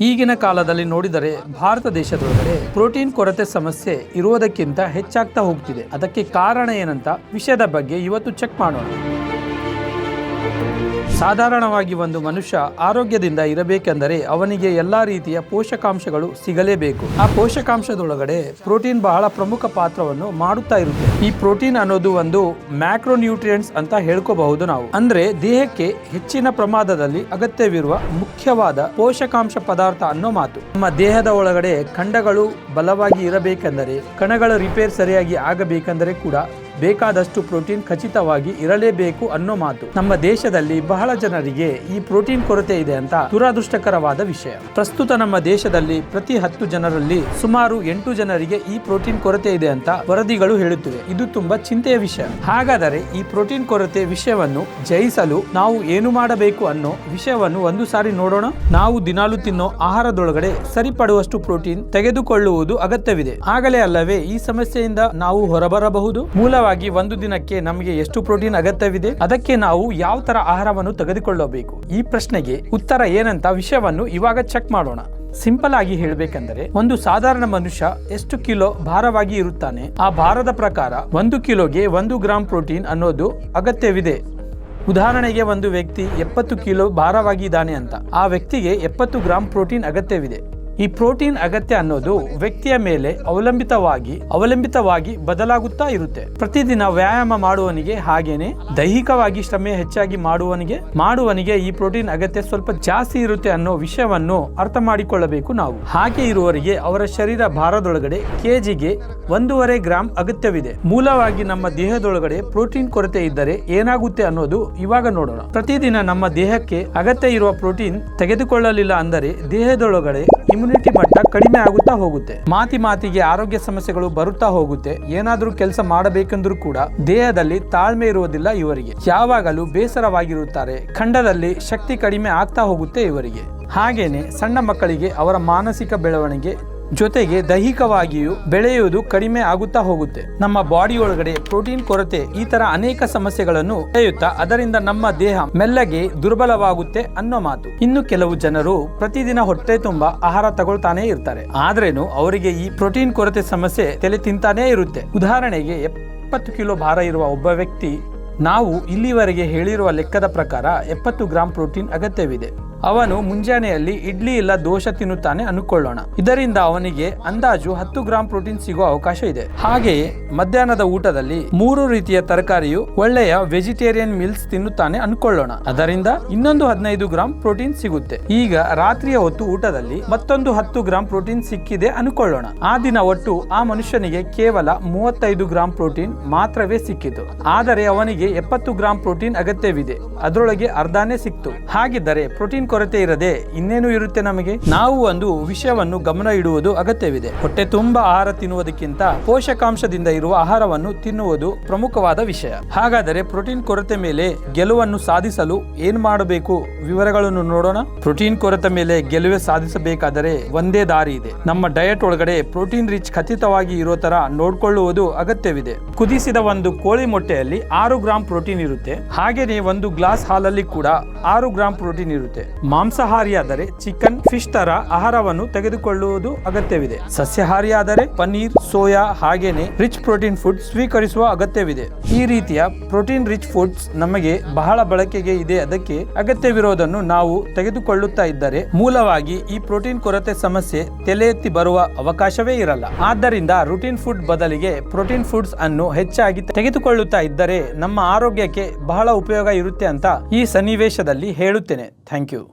ಈಗಿನ ಕಾಲದಲ್ಲಿ ನೋಡಿದರೆ ಭಾರತ ದೇಶದೊಳಗಡೆ ಪ್ರೋಟೀನ್ ಕೊರತೆ ಸಮಸ್ಯೆ ಇರುವುದಕ್ಕಿಂತ ಹೆಚ್ಚಾಗ್ತಾ ಹೋಗ್ತಿದೆ. ಅದಕ್ಕೆ ಕಾರಣ ಏನಂತ ವಿಷಯದ ಬಗ್ಗೆ ಇವತ್ತು ಚೆಕ್ ಮಾಡೋಣ. ಸಾಧಾರಣವಾಗಿ ಒಂದು ಮನುಷ್ಯ ಆರೋಗ್ಯದಿಂದ ಇರಬೇಕೆಂದರೆ ಅವನಿಗೆ ಎಲ್ಲಾ ರೀತಿಯ ಪೋಷಕಾಂಶಗಳು ಸಿಗಲೇಬೇಕು. ಆ ಪೋಷಕಾಂಶದೊಳಗಡೆ ಪ್ರೋಟೀನ್ ಬಹಳ ಪ್ರಮುಖ ಪಾತ್ರವನ್ನು ಮಾಡುತ್ತಾ ಇರುತ್ತೆ. ಈ ಪ್ರೋಟೀನ್ ಅನ್ನೋದು ಒಂದು ಮ್ಯಾಕ್ರೋ ನ್ಯೂಟ್ರಿಯೆಂಟ್ಸ್ ಅಂತ ಹೇಳ್ಕೋಬಹುದು ನಾವು. ಅಂದ್ರೆ ದೇಹಕ್ಕೆ ಹೆಚ್ಚಿನ ಪ್ರಮಾಣದಲ್ಲಿ ಅಗತ್ಯವಿರುವ ಮುಖ್ಯವಾದ ಪೋಷಕಾಂಶ ಪದಾರ್ಥ ಅನ್ನೋ ಮಾತು. ನಮ್ಮ ದೇಹದ ಒಳಗಡೆ ಖಂಡಗಳು ಬಲವಾಗಿ ಇರಬೇಕೆಂದರೆ, ಕಣಗಳ ರಿಪೇರ್ ಸರಿಯಾಗಿ ಆಗಬೇಕೆಂದರೆ ಕೂಡ ಬೇಕಾದಷ್ಟು ಪ್ರೋಟೀನ್ ಖಚಿತವಾಗಿ ಇರಲೇಬೇಕು ಅನ್ನೋ ಮಾತು. ನಮ್ಮ ದೇಶದಲ್ಲಿ ಬಹಳ ಜನರಿಗೆ ಈ ಪ್ರೋಟೀನ್ ಕೊರತೆ ಇದೆ ಅಂತ ದುರದೃಷ್ಟಕರವಾದ ವಿಷಯ. ಪ್ರಸ್ತುತ ನಮ್ಮ ದೇಶದಲ್ಲಿ ಪ್ರತಿ 10 ಜನರಲ್ಲಿ ಸುಮಾರು 8 ಜನರಿಗೆ ಈ ಪ್ರೋಟೀನ್ ಕೊರತೆ ಇದೆ ಅಂತ ವರದಿಗಳು ಹೇಳುತ್ತಿವೆ. ಇದು ತುಂಬಾ ಚಿಂತೆಯ ವಿಷಯ. ಹಾಗಾದರೆ ಈ ಪ್ರೋಟೀನ್ ಕೊರತೆ ವಿಷಯವನ್ನು ಜಯಿಸಲು ನಾವು ಏನು ಮಾಡಬೇಕು ಅನ್ನೋ ವಿಷಯವನ್ನು ಒಂದು ಸಾರಿ ನೋಡೋಣ. ನಾವು ದಿನಾಲು ತಿನ್ನೋ ಆಹಾರದೊಳಗಡೆ ಸರಿಪಡುವಷ್ಟು ಪ್ರೋಟೀನ್ ತೆಗೆದುಕೊಳ್ಳುವುದು ಅಗತ್ಯವಿದೆ. ಆಗಲೇ ಅಲ್ಲವೇ ಈ ಸಮಸ್ಯೆಯಿಂದ ನಾವು ಹೊರಬರಬಹುದು. ಮೂಲವಾಗಿ ಒಂದು ದಿನಕ್ಕೆ ನಮಗೆ ಎಷ್ಟು ಪ್ರೋಟೀನ್ ಅಗತ್ಯವಿದೆ, ಅದಕ್ಕೆ ನಾವು ಯಾವ ತರ ಆಹಾರವನ್ನು ತೆಗೆದುಕೊಳ್ಳಬೇಕು, ಈ ಪ್ರಶ್ನೆಗೆ ಉತ್ತರ ಏನಂತ ವಿಷಯವನ್ನು ಇವಾಗ ಚೆಕ್ ಮಾಡೋಣ. ಸಿಂಪಲ್ ಆಗಿ ಹೇಳಬೇಕೆಂದರೆ, ಒಂದು ಸಾಧಾರಣ ಮನುಷ್ಯ ಎಷ್ಟು ಕಿಲೋ ಭಾರವಾಗಿ ಇರುತ್ತಾನೆ, ಆ ಭಾರದ ಪ್ರಕಾರ 1 ಕಿಲೋಗೆ 1 ಗ್ರಾಂ ಪ್ರೋಟೀನ್ ಅನ್ನೋದು ಅಗತ್ಯವಿದೆ. ಉದಾಹರಣೆಗೆ ಒಂದು ವ್ಯಕ್ತಿ 70 ಕಿಲೋ ಭಾರವಾಗಿದ್ದಾನೆ ಅಂತ, ಆ ವ್ಯಕ್ತಿಗೆ 70 ಗ್ರಾಂ ಪ್ರೋಟೀನ್ ಅಗತ್ಯವಿದೆ. ಈ ಪ್ರೋಟೀನ್ ಅಗತ್ಯ ಅನ್ನೋದು ವ್ಯಕ್ತಿಯ ಮೇಲೆ ಅವಲಂಬಿತವಾಗಿ ಬದಲಾಗುತ್ತಾ ಇರುತ್ತೆ. ಪ್ರತಿದಿನ ವ್ಯಾಯಾಮ ಮಾಡುವವನಿಗೆ ಹಾಗೇನೆ ದೈಹಿಕವಾಗಿ ಶ್ರಮ ಹೆಚ್ಚಾಗಿ ಮಾಡುವವನಿಗೆ ಈ ಪ್ರೋಟೀನ್ ಅಗತ್ಯ ಸ್ವಲ್ಪ ಜಾಸ್ತಿ ಇರುತ್ತೆ ಅನ್ನೋ ವಿಷಯವನ್ನು ಅರ್ಥ ಮಾಡಿಕೊಳ್ಳಬೇಕು ನಾವು. ಹಾಗೆ ಇರುವವರಿಗೆ ಅವರ ಶರೀರ ಭಾರದೊಳಗಡೆ ಕೆಜಿಗೆ 1.5 ಗ್ರಾಂ ಅಗತ್ಯವಿದೆ. ಮೂಲವಾಗಿ ನಮ್ಮ ದೇಹದೊಳಗಡೆ ಪ್ರೋಟೀನ್ ಕೊರತೆ ಇದ್ದರೆ ಏನಾಗುತ್ತೆ ಅನ್ನೋದು ಇವಾಗ ನೋಡೋಣ. ಪ್ರತಿದಿನ ನಮ್ಮ ದೇಹಕ್ಕೆ ಅಗತ್ಯ ಇರುವ ಪ್ರೋಟೀನ್ ತೆಗೆದುಕೊಳ್ಳಲಿಲ್ಲ ಅಂದರೆ ದೇಹದೊಳಗಡೆ ಇಮ್ಯುನಿಟಿ ಮಟ್ಟ ಕಡಿಮೆ ಆಗುತ್ತಾ ಹೋಗುತ್ತೆ. ಮಾತಿಗೆ ಆರೋಗ್ಯ ಸಮಸ್ಯೆಗಳು ಬರುತ್ತಾ ಹೋಗುತ್ತೆ. ಏನಾದ್ರೂ ಕೆಲಸ ಮಾಡಬೇಕೆಂದ್ರೂ ಕೂಡ ದೇಹದಲ್ಲಿ ತಾಳ್ಮೆ ಇರುವುದಿಲ್ಲ ಇವರಿಗೆ. ಯಾವಾಗಲೂ ಬೇಸರವಾಗಿರುತ್ತಾರೆ. ಖಂಡದಲ್ಲಿ ಶಕ್ತಿ ಕಡಿಮೆ ಆಗ್ತಾ ಹೋಗುತ್ತೆ ಇವರಿಗೆ. ಹಾಗೇನೆ ಸಣ್ಣ ಮಕ್ಕಳಿಗೆ ಅವರ ಮಾನಸಿಕ ಬೆಳವಣಿಗೆ ಜೊತೆಗೆ ದೈಹಿಕವಾಗಿಯೂ ಬೆಳೆಯುವುದು ಕಡಿಮೆ ಆಗುತ್ತಾ ಹೋಗುತ್ತೆ. ನಮ್ಮ ಬಾಡಿ ಒಳಗಡೆ ಪ್ರೋಟೀನ್ ಕೊರತೆ ಈ ತರ ಅನೇಕ ಸಮಸ್ಯೆಗಳನ್ನು ಬೆಳೆಯುತ್ತಾ ಅದರಿಂದ ನಮ್ಮ ದೇಹ ಮೆಲ್ಲಗೆ ದುರ್ಬಲವಾಗುತ್ತೆ ಅನ್ನೋ ಮಾತು. ಇನ್ನು ಕೆಲವು ಜನರು ಪ್ರತಿದಿನ ಹೊಟ್ಟೆ ತುಂಬಾ ಆಹಾರ ತಗೊಳ್ತಾನೆ ಇರ್ತಾರೆ. ಆದ್ರೇನು ಅವರಿಗೆ ಈ ಪ್ರೋಟೀನ್ ಕೊರತೆ ಸಮಸ್ಯೆ ತಲೆ ತಿಂತಾನೇ ಇರುತ್ತೆ. ಉದಾಹರಣೆಗೆ 70 ಕಿಲೋ ಭಾರ ಇರುವ ಒಬ್ಬ ವ್ಯಕ್ತಿ, ನಾವು ಇಲ್ಲಿವರೆಗೆ ಹೇಳಿರುವ ಲೆಕ್ಕದ ಪ್ರಕಾರ 70 ಗ್ರಾಂ ಪ್ರೋಟೀನ್ ಅಗತ್ಯವಿದೆ. ಅವನು ಮುಂಜಾನೆಯಲ್ಲಿ ಇಡ್ಲಿ ಇಲ್ಲ ದೋಸೆ ತಿನ್ನುತ್ತಾನೆ ಅನ್ಕೊಳ್ಳೋಣ. ಇದರಿಂದ ಅವನಿಗೆ ಅಂದಾಜು 10 ಗ್ರಾಂ ಪ್ರೋಟೀನ್ ಸಿಗೋ ಅವಕಾಶ ಇದೆ. ಹಾಗೆಯೇ ಮಧ್ಯಾಹ್ನದ ಊಟದಲ್ಲಿ 3 ರೀತಿಯ ತರಕಾರಿಯು ಒಳ್ಳೆಯ ವೆಜಿಟೇರಿಯನ್ ಮೀಲ್ಸ್ ತಿನ್ನುತ್ತಾನೆ ಅನ್ಕೊಳ್ಳೋಣ. ಅದರಿಂದ ಇನ್ನೊಂದು 15 ಗ್ರಾಂ ಪ್ರೋಟೀನ್ ಸಿಗುತ್ತೆ. ಈಗ ರಾತ್ರಿಯ ಹೊತ್ತು ಊಟದಲ್ಲಿ ಮತ್ತೊಂದು 10 ಗ್ರಾಂ ಪ್ರೋಟೀನ್ ಸಿಕ್ಕಿದೆ ಅನ್ಕೊಳ್ಳೋಣ. ಆ ದಿನ ಒಟ್ಟು ಆ ಮನುಷ್ಯನಿಗೆ ಕೇವಲ 35 ಗ್ರಾಂ ಪ್ರೋಟೀನ್ ಮಾತ್ರವೇ ಸಿಕ್ಕಿತು. ಆದರೆ ಅವನಿಗೆ 70 ಗ್ರಾಂ ಪ್ರೋಟೀನ್ ಅಗತ್ಯವಿದೆ. ಅದರೊಳಗೆ ಅರ್ಧನೇ ಸಿಕ್ತು. ಹಾಗಿದ್ದರೆ ಪ್ರೋಟೀನ್ ಕೊರತೆ ಇರದೆ ಇನ್ನೇನು ಇರುತ್ತೆ ನಮಗೆ? ನಾವು ಒಂದು ವಿಷಯವನ್ನು ಗಮನ ಇಡುವುದು ಅಗತ್ಯವಿದೆ. ಹೊಟ್ಟೆ ತುಂಬಾ ಆಹಾರ ತಿನ್ನುವುದಕ್ಕಿಂತ ಪೋಷಕಾಂಶದಿಂದ ಇರುವ ಆಹಾರವನ್ನು ತಿನ್ನುವುದು ಪ್ರಮುಖವಾದ ವಿಷಯ. ಹಾಗಾದರೆ ಪ್ರೋಟೀನ್ ಕೊರತೆ ಮೇಲೆ ಗೆಲುವನ್ನು ಸಾಧಿಸಲು ಏನ್ ಮಾಡಬೇಕು ವಿವರಗಳನ್ನು ನೋಡೋಣ. ಪ್ರೋಟೀನ್ ಕೊರತೆ ಮೇಲೆ ಗೆಲುವು ಸಾಧಿಸಬೇಕಾದರೆ ಒಂದೇ ದಾರಿ ಇದೆ. ನಮ್ಮ ಡಯಟ್ ಒಳಗಡೆ ಪ್ರೋಟೀನ್ ರಿಚ್ ಖಚಿತವಾಗಿ ಇರೋ ತರ ನೋಡ್ಕೊಳ್ಳುವುದು ಅಗತ್ಯವಿದೆ. ಕುದಿಸಿದ ಒಂದು ಕೋಳಿ ಮೊಟ್ಟೆಯಲ್ಲಿ 6 ಗ್ರಾಂ ಪ್ರೋಟೀನ್ ಇರುತ್ತೆ. ಹಾಗೇನೆ ಒಂದು ಗ್ಲಾಸ್ ಹಾಲಲ್ಲಿ ಕೂಡ 6 ಗ್ರಾಂ ಪ್ರೋಟೀನ್ ಇರುತ್ತೆ. ಮಾಂಸಾಹಾರಿಯಾದರೆ ಚಿಕನ್, ಫಿಶ್ ತರ ಆಹಾರವನ್ನು ತೆಗೆದುಕೊಳ್ಳುವುದು ಅಗತ್ಯವಿದೆ. ಸಸ್ಯಾಹಾರಿಯಾದರೆ ಪನ್ನೀರ್, ಸೋಯಾ ಹಾಗೇನೆ ರಿಚ್ ಪ್ರೋಟೀನ್ ಫುಡ್ ಸ್ವೀಕರಿಸುವ ಅಗತ್ಯವಿದೆ. ಈ ರೀತಿಯ ಪ್ರೋಟೀನ್ ರಿಚ್ ಫುಡ್ಸ್ ನಮಗೆ ಬಹಳ ಬಳಕೆಗೆ ಇದೆ. ಅದಕ್ಕೆ ಅಗತ್ಯವಿರೋದನ್ನು ನಾವು ತೆಗೆದುಕೊಳ್ಳುತ್ತಾ ಇದ್ದರೆ ಮೂಲವಾಗಿ ಈ ಪ್ರೋಟೀನ್ ಕೊರತೆ ಸಮಸ್ಯೆ ತಲೆ ಎತ್ತಿ ಬರುವ ಅವಕಾಶವೇ ಇರಲ್ಲ. ಆದ್ದರಿಂದ ರೂಟೀನ್ ಫುಡ್ ಬದಲಿಗೆ ಪ್ರೋಟೀನ್ ಫುಡ್ಸ್ ಅನ್ನು ಹೆಚ್ಚಾಗಿ ತೆಗೆದುಕೊಳ್ಳುತ್ತಾ ಇದ್ದರೆ ನಮ್ಮ ಆರೋಗ್ಯಕ್ಕೆ ಬಹಳ ಉಪಯೋಗ ಇರುತ್ತೆ ಅಂತ ಈ ಸನ್ನಿವೇಶದಲ್ಲಿ ಹೇಳುತ್ತೇನೆ. Thank you.